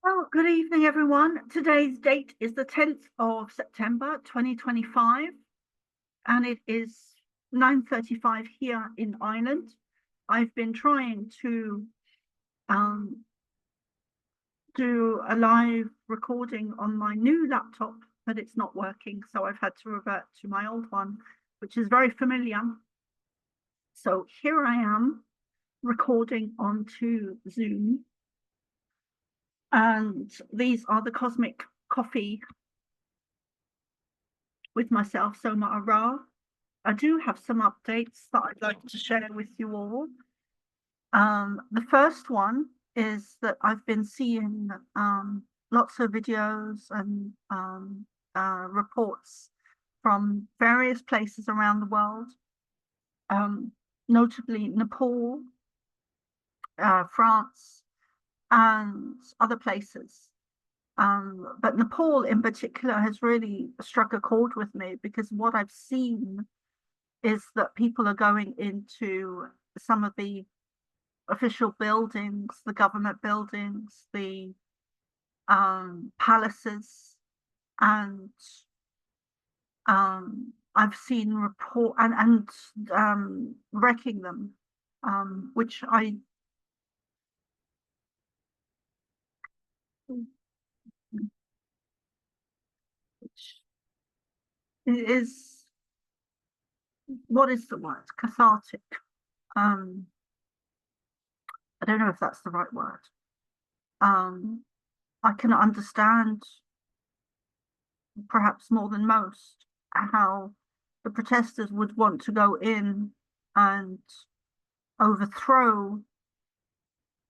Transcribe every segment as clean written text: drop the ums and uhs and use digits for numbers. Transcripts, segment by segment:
Well, good evening, everyone. Today's date is the 10th of September, 2025, and it is 9:35 here in Ireland. I've been trying to um, do a live recording on my new laptop, but it's not working, so I've had to revert to my old one, which is very familiar. So here I am recording onto Zoom, and these are the Cosmic Coffee with myself, SOMA ARAH. I do have some updates that I'd like to share with you all. The first one is that I've been seeing lots of videos and reports from various places around the world, notably Nepal, France, and other places. But Nepal in particular has really struck a chord with me because what I've seen is that people are going into some of the official buildings, the government buildings, the palaces, and I've seen report and wrecking them, which is, what is the word? Cathartic. I don't know if that's the right word. I can understand, perhaps more than most, how the protesters would want to go in and overthrow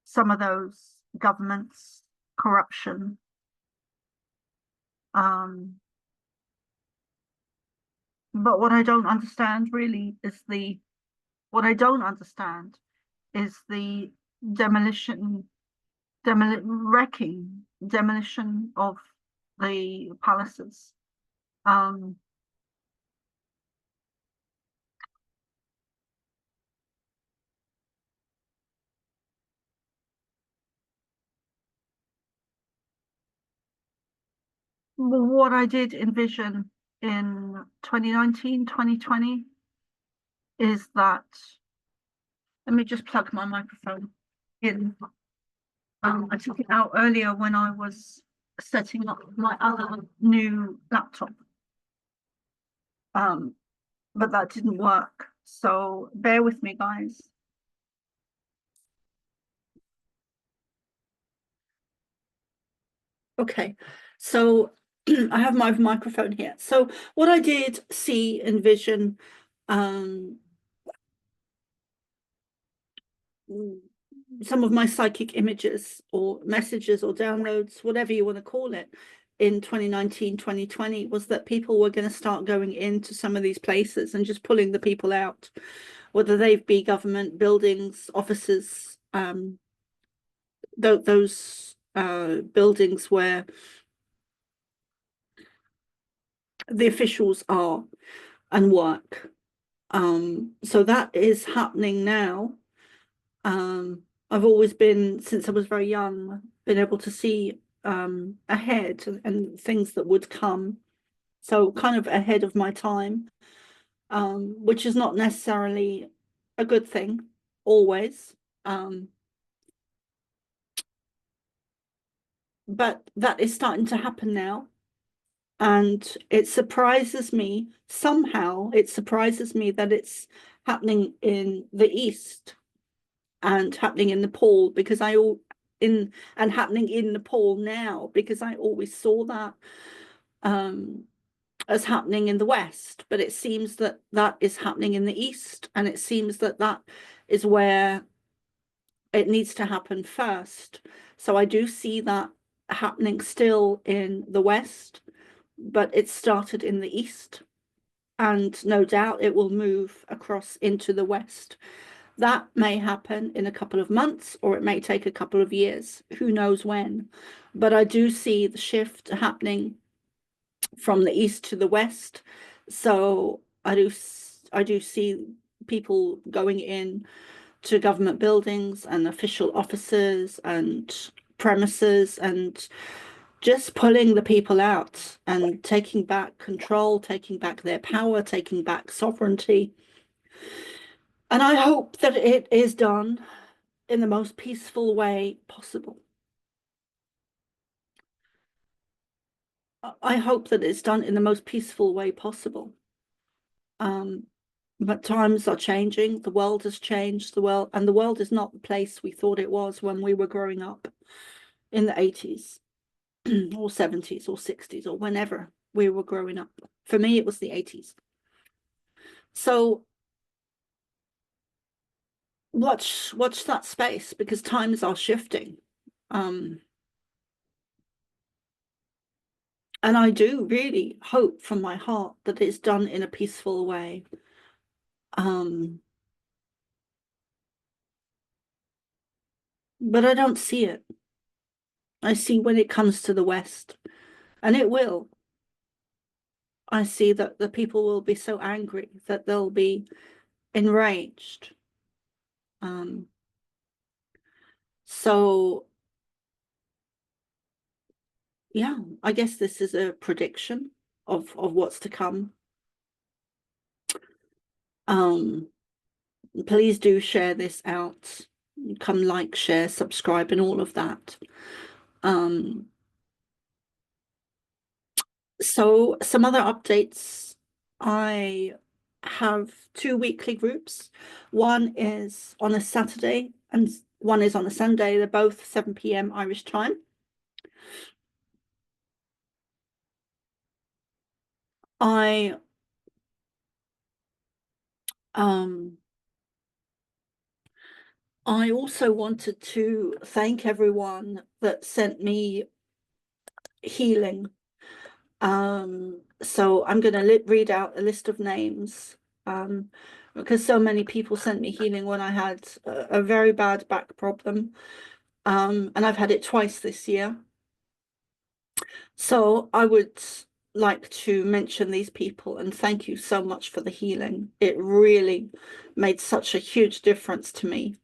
some of those governments' corruption. But what I don't understand really is the demolition of the palaces. What I did envision in 2019, 2020 is that, let me just plug my microphone in. I took it out earlier when I was setting up my other new laptop. But that didn't work. So bear with me, guys. Okay, so I have my microphone here. So what I did see, envision, some of my psychic images or messages or downloads, whatever you want to call it, in 2019, 2020, was that people were going to start going into some of these places and just pulling the people out, whether they be government buildings, offices, those buildings where the officials are and work. So that is happening now. I've always been, since I was very young, been able to see ahead and things that would come. So kind of ahead of my time, which is not necessarily a good thing always. But that is starting to happen now. And it surprises me, somehow it surprises me that it's happening in the East and happening in Nepal, because happening in Nepal now, because I always saw that as happening in the West, but it seems that that is happening in the East, and it seems that that is where it needs to happen first. So I do see that happening still in the West, but it started in the East, and no doubt it will move across into the West. That may happen in a couple of months, or it may take a couple of years, who knows when. But I do see the shift happening from the East to the West. So I do see people going in to government buildings and official offices and premises and just pulling the people out and taking back control, taking back their power, taking back sovereignty. And I hope that it is done in the most peaceful way possible. I hope that it's done in the most peaceful way possible. But times are changing. The world has changed. The world is not the place we thought it was when we were growing up in the 80s or 70s or 60s or whenever we were growing up. For me, it was the 80s. So watch that space, because times are shifting. And I do really hope from my heart that it's done in a peaceful way. But I don't see it. I see when it comes to the West, and it will. I see that the people will be so angry that they'll be enraged. So yeah, I guess this is a prediction of what's to come. Please do share this out. Come like, share, subscribe, and all of that. So some other updates. I have 2 weekly groups. One is on a Saturday and one is on a Sunday. They're both 7 p.m. Irish time. I also wanted to thank everyone that sent me healing. So I'm going to read out a list of names, because so many people sent me healing when I had a very bad back problem, and I've had it twice this year. So I would like to mention these people and thank you so much for the healing. It really made such a huge difference to me,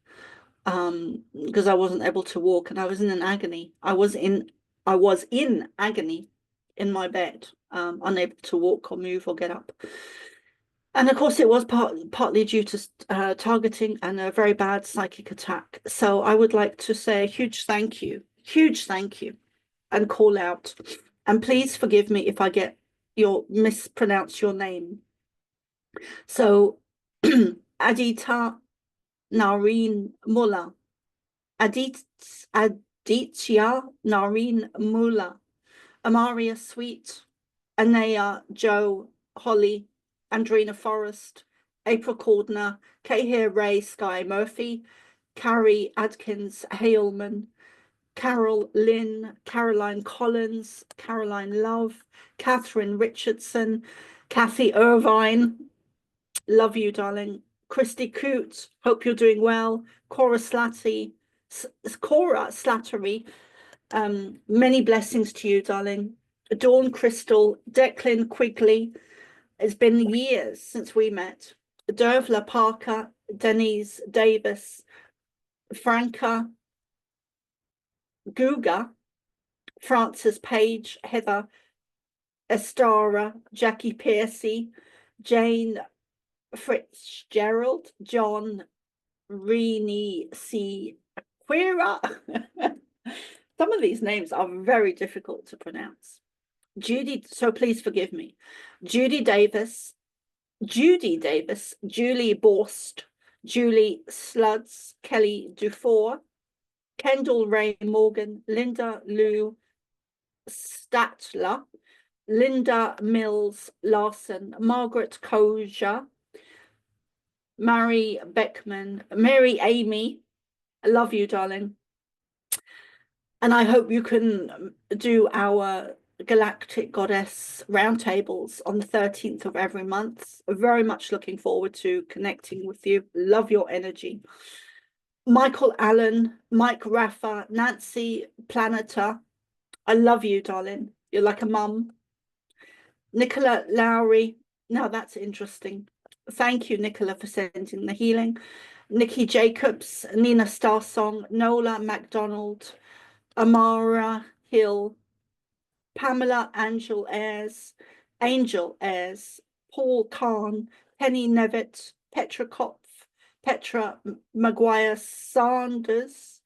because I wasn't able to walk and I was in an agony. I was in agony in my bed, unable to walk or move or get up. And of course, it was partly due to targeting and a very bad psychic attack. So I would like to say a huge thank you, and call out. And please forgive me if I mispronounce your name. So Aditya Nareen Mullah, Aditya Nareen Mullah, Amaria Sweet, Anaya Joe Holly, Andrina Forrest, April Cordner, Kahir Ray Sky Murphy, Carrie Adkins Haleman, Carol Lynn, Caroline Collins, Caroline Love, Catherine Richardson, Kathy Irvine, love you, darling. Christy Coote, hope you're doing well. Cora Slattery, many blessings to you, darling. Dawn Crystal, Declan Quigley, it's been years since we met. Dervla Parker, Denise Davis, Franca Guga, Frances Page, Heather Estara, Jackie Piercy, Jane Fitzgerald, John Rini C. Quira. Some of these names are very difficult to pronounce. Judy, so please forgive me. Judy Davis, Julie Borst, Julie Sluds, Kelly Dufour, Kendall Ray Morgan, Linda Lou Statler, Linda Mills Larson, Margaret Koja, Mary Beckman, Mary Amy, I love you, darling. And I hope you can do our Galactic Goddess roundtables on the 13th of every month. Very much looking forward to connecting with you. Love your energy. Michael Allen, Mike Raffa, Nancy Planeta, I love you, darling. You're like a mum. Nicola Lowry, now that's interesting. Thank you, Nicola, for sending the healing. Nikki Jacobs, Nina Starsong, Nola MacDonald, Amara Hill, Pamela Angel Ayres, Paul Kahn, Penny Nevitt, Petra Kopf, Petra Maguire Sanders,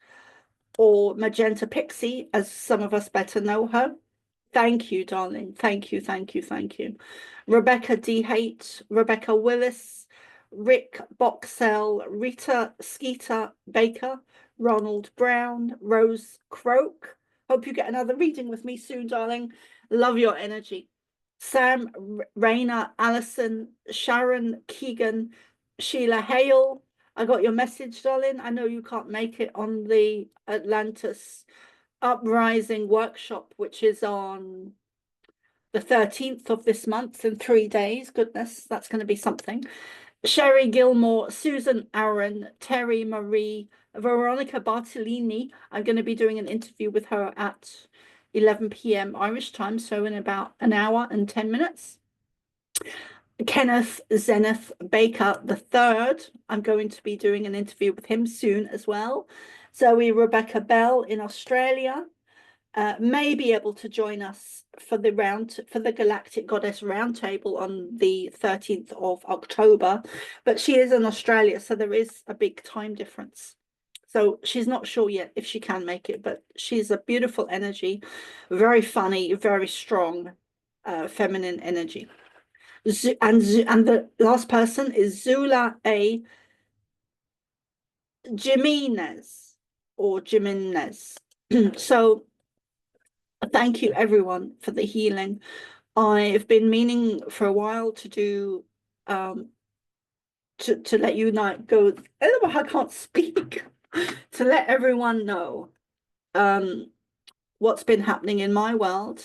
or Magenta Pixie, as some of us better know her. Thank you, darling. Thank you, thank you, thank you. Rebecca D. Haight, Rebecca Willis, Rick Boxell, Rita Skeeter Baker, Ronald Brown, Rose Croak. Hope you get another reading with me soon, darling. Love your energy. Sam Rayner, Allison, Sharon Keegan, Sheila Hale. I got your message, darling. I know you can't make it on the Atlantis Uprising workshop, which is on the 13th of this month in 3 days. Goodness, that's going to be something. Sherry Gilmore, Susan Aaron, Terry Marie, Veronica Bartolini. I'm going to be doing an interview with her at 11 p.m. Irish time, so in about an hour and 10 minutes. Kenneth Zenith Baker III. I'm going to be doing an interview with him soon as well. Zoe Rebecca Bell in Australia may be able to join us for the Galactic Goddess Roundtable on the 13th of October, but she is in Australia, so there is a big time difference. So she's not sure yet if she can make it, but she's a beautiful energy, very funny, very strong, feminine energy. And the last person is Zula A. Jimenez or Jimenez. So thank you everyone for the healing. I've been meaning for a while to do to let you know go. Oh, I can't speak. To let everyone know what's been happening in my world.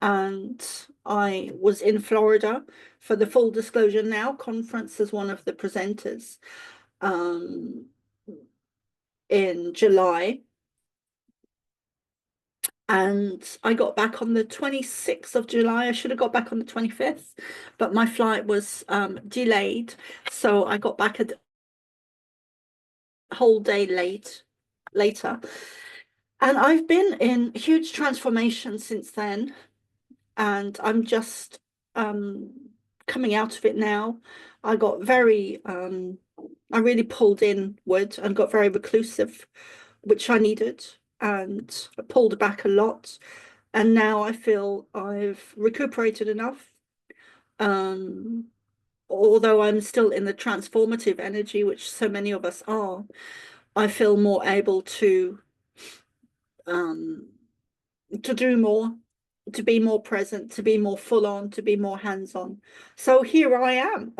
And I was in Florida for the Full Disclosure Now conference as one of the presenters in July. And I got back on the 26th of July. I should have got back on the 25th, but my flight was delayed. So I got back a whole day later. And I've been in huge transformation since then. And I'm just coming out of it now. I got very, I really pulled inward and got very reclusive, which I needed, and I pulled back a lot. And now I feel I've recuperated enough. Although I'm still in the transformative energy, which so many of us are, I feel more able to do more, to be more present, to be more full on, to be more hands-on. So here I am.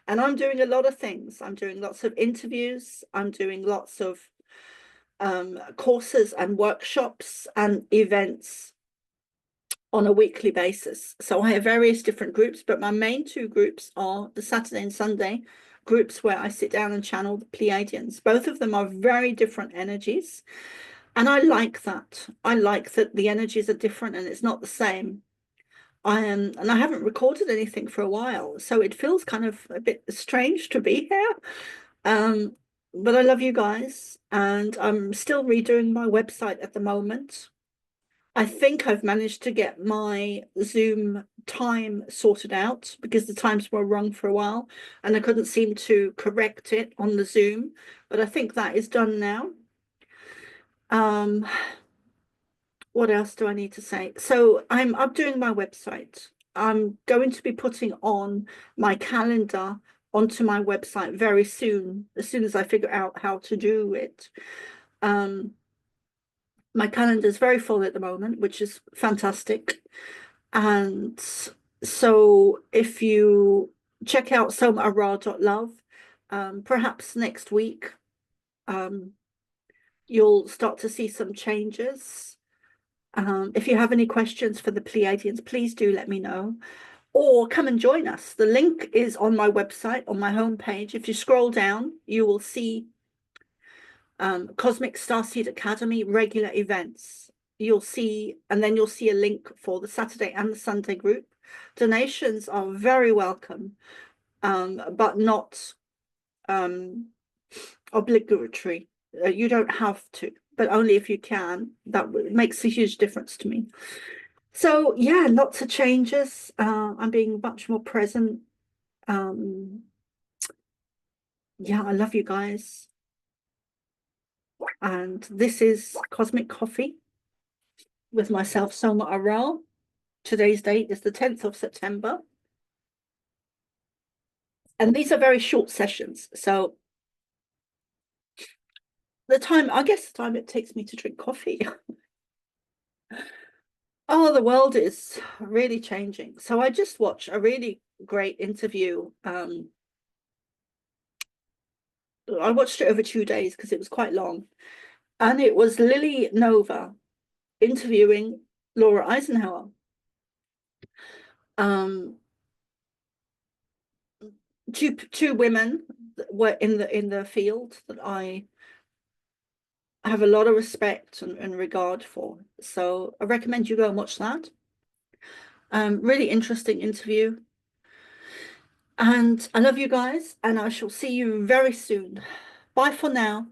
And I'm doing a lot of things. I'm doing lots of interviews. I'm doing lots of courses and workshops and events on a weekly basis. So I have various different groups, but my main two groups are the Saturday and Sunday groups where I sit down and channel the Pleiadians. Both of them are very different energies. And I like that. I like that the energies are different and it's not the same. And I haven't recorded anything for a while, so it feels kind of a bit strange to be here. But I love you guys, and I'm still redoing my website at the moment. I think I've managed to get my Zoom time sorted out because the times were wrong for a while and I couldn't seem to correct it on the Zoom, but I think that is done now. What else do I need to say? So I'm updoing my website. I'm going to be putting on my calendar onto my website very soon, as soon as I figure out how to do it. My calendar is very full at the moment, which is fantastic. And so if you check out somaarah.love, perhaps next week, you'll start to see some changes. If you have any questions for the Pleiadians, please do let me know, or come and join us. The link is on my website, on my homepage. If you scroll down, you will see Cosmic Starseed Academy regular events. You'll see, and then you'll see a link for the Saturday and the Sunday group. Donations are very welcome, but not obligatory. You don't have to. but only if you can. That makes a huge difference to me. So yeah, lots of changes. I'm being much more present. Yeah, I love you guys. And this is Cosmic Coffee with myself, Soma ARAH. Today's date is the 10th of September. And these are very short sessions. So I guess the time it takes me to drink coffee. Oh, the world is really changing. So I just watched a really great interview. I watched it over 2 days because it was quite long. And it was Lily Nova interviewing Laura Eisenhower. Um, two women that were in the field that I have a lot of respect and regard for. So I recommend you go and watch that. Really interesting interview. And I love you guys, and I shall see you very soon. Bye for now.